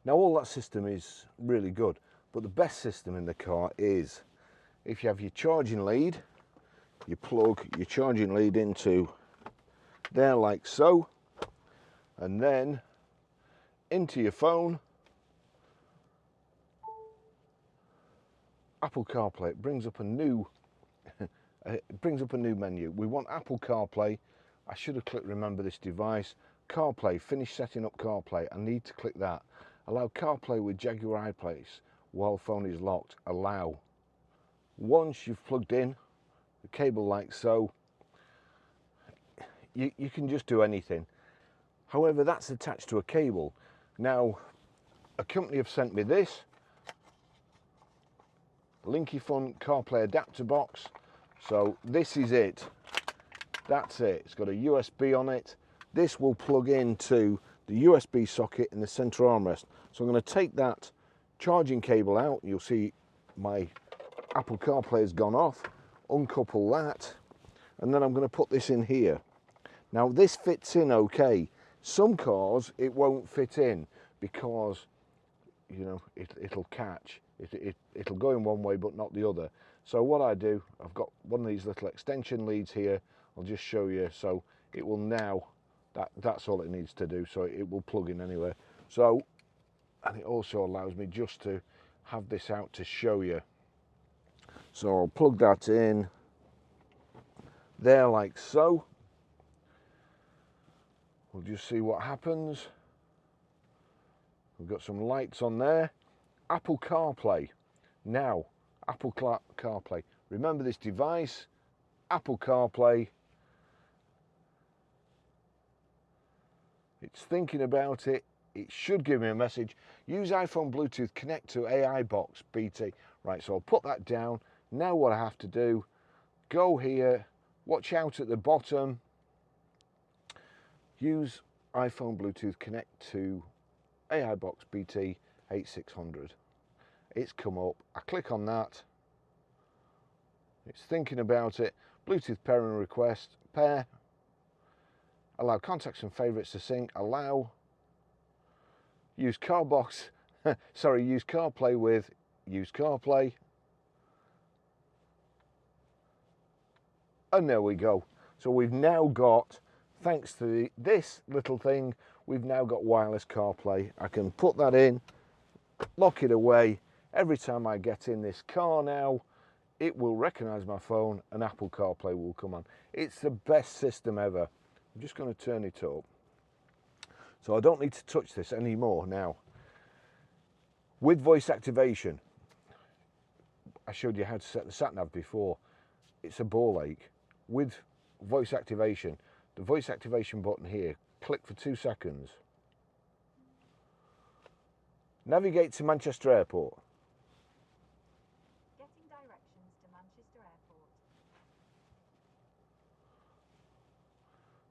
Now all that system is really good, but the best system in the car is if you have your charging lead, you plug your charging lead into there like so, and then into your phone, Apple CarPlay. It brings up a new menu. We want Apple CarPlay. I should have clicked remember this device. CarPlay, finish setting up CarPlay. I need to click that. Allow CarPlay with Jaguar I Pace while phone is locked. Allow. Once you've plugged in the cable like so, you can just do anything. However, that's attached to a cable. Now, a company have sent me this Linky Fun CarPlay adapter box. So this is it. That's it. It's got a USB on it. This will plug into the USB socket in the center armrest. So I'm going to take that charging cable out. You'll see my Apple CarPlay has gone off. Uncouple that, and then I'm going to put this in here. Now this fits in okay. Some cars it won't fit in because, you know, it'll catch. It'll go in one way but not the other. So what I do, I've got one of these little extension leads here. I'll just show you. So it will now, that's all it needs to do. So it will plug in anywhere. So, and it also allows me just to have this out to show you. So I'll plug that in there like so. We'll just see what happens. We've got some lights on there. Apple CarPlay. Now, Apple CarPlay. Remember this device, Apple CarPlay. It's thinking about it. It should give me a message. Use iPhone Bluetooth, connect to AI box BT. Right, so I'll put that down. Now what I have to do, go here, watch out at the bottom. Use iPhone Bluetooth, connect to AI box BT 8600. It's come up. I click on that. It's thinking about it. Bluetooth pairing request, pair. Allow contacts and favorites to sync. Allow. Use CarBox. Sorry, use CarPlay with. Use CarPlay. And there we go. So we've now got, thanks to this little thing, we've now got wireless CarPlay. I can put that in, lock it away. Every time I get in this car now, it will recognize my phone and Apple CarPlay will come on. It's the best system ever. I'm just going to turn it up. So I don't need to touch this anymore now. With voice activation, I showed you how to set the sat-nav before. It's a ball ache. With voice activation, the voice activation button here, click for 2 seconds. Navigate to Manchester Airport. Getting directions to Manchester Airport.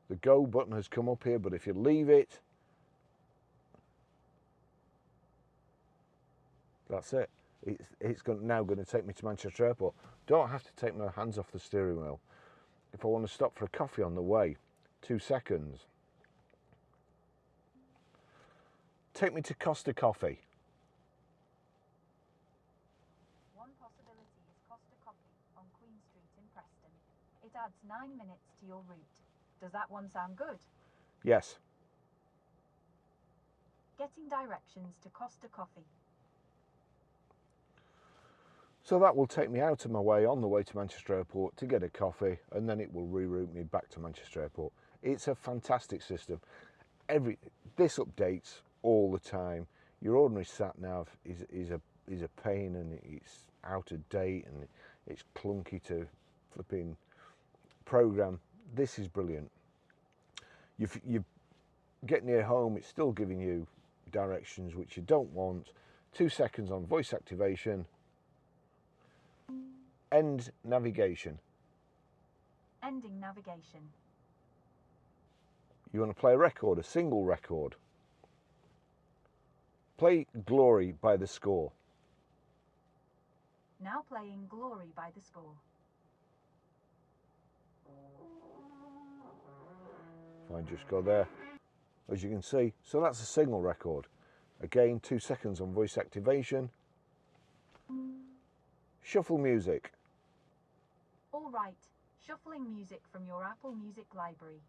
The go button has come up here, but if you leave it, that's it. It's now going to take me to Manchester Airport. Don't have to take my hands off the steering wheel. If I want to stop for a coffee on the way, 2 seconds. Take me to Costa Coffee. One possibility is Costa Coffee on Queen Street in Preston. It adds 9 minutes to your route. Does that one sound good? Yes. Getting directions to Costa Coffee. So that will take me out of my way on the way to Manchester Airport to get a coffee, and then it will reroute me back to Manchester Airport. It's a fantastic system. This updates all the time. Your ordinary sat nav is a pain, and it's out of date and it's clunky to flipping program. This is brilliant. You get near home, it's still giving you directions which you don't want. 2 seconds on voice activation. End navigation. Ending navigation. You want to play a record, a single record. Play Glory by The Score. Now playing Glory by The Score. If I just go there, as you can see, so that's a single record. Again, 2 seconds on voice activation. Shuffle music. All right, shuffling music from your Apple Music library.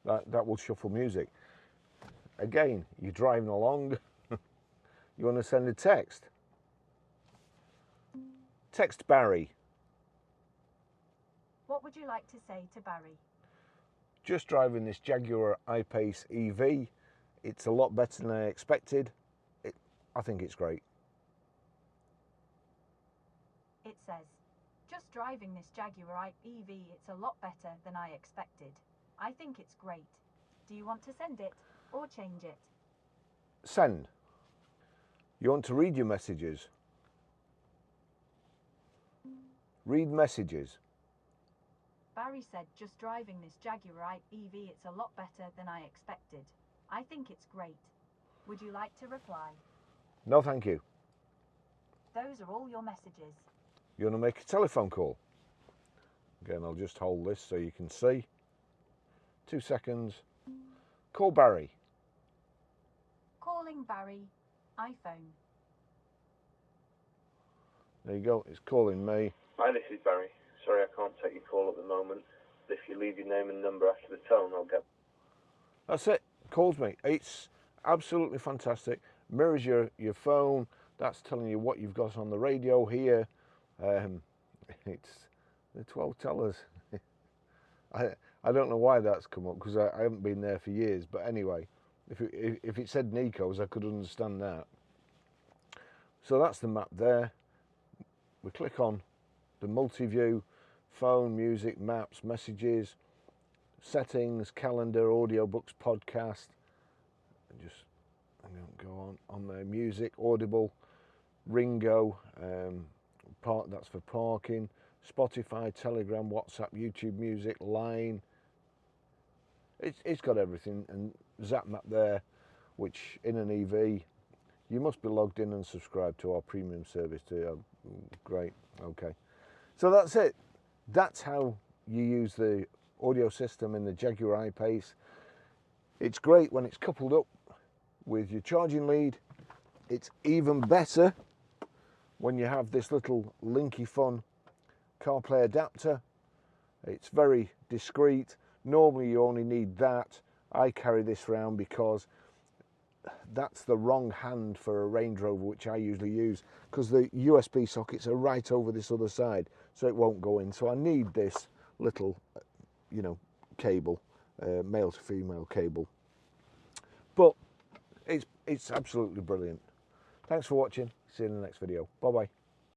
That will shuffle music. Again, you're driving along, you want to send a text. Text Barry. What would you like to say to Barry? Just driving this Jaguar I Pace EV. It's a lot better than I expected. I think it's great. It says, just driving this Jaguar EV, it's a lot better than I expected. I think it's great. Do you want to send it or change it? Send. You want to read your messages. Read messages. Barry said, just driving this Jaguar EV, it's a lot better than I expected. I think it's great. Would you like to reply? No, thank you. Those are all your messages. You want to make a telephone call? Again, I'll just hold this so you can see. 2 seconds. Call Barry. Calling Barry, iPhone. There you go, it's calling me. Hi, this is Barry. Sorry I can't take your call at the moment. But if you leave your name and number after the tone, I'll get... That's it, calls me. It's absolutely fantastic. Mirrors your phone. That's telling you what you've got on the radio here. It's the 12 tellers. I don't know why that's come up because I haven't been there for years. But anyway, if it said Nico's, I could understand that. So that's the map there. We click on the multi-view, phone, music, maps, messages, settings, calendar, audiobooks, podcast. And just go on there. Music, Audible, Ringo, that's for parking, Spotify, Telegram, WhatsApp, YouTube Music, Line. It's got everything, and Zap Map there, which in an EV, you must be logged in and subscribed to our premium service too. Great, okay. So that's it. That's how you use the audio system in the Jaguar I Pace. It's great when it's coupled up with your charging lead. It's even better when you have this little linky fun CarPlay adapter. It's very discreet. Normally you only need that. I carry this around because that's the wrong hand for a Range Rover, which I usually use, because the USB sockets are right over this other side, so it won't go in. So I need this little, cable, male to female cable. But it's absolutely brilliant. Thanks for watching. See you in the next video. Bye bye.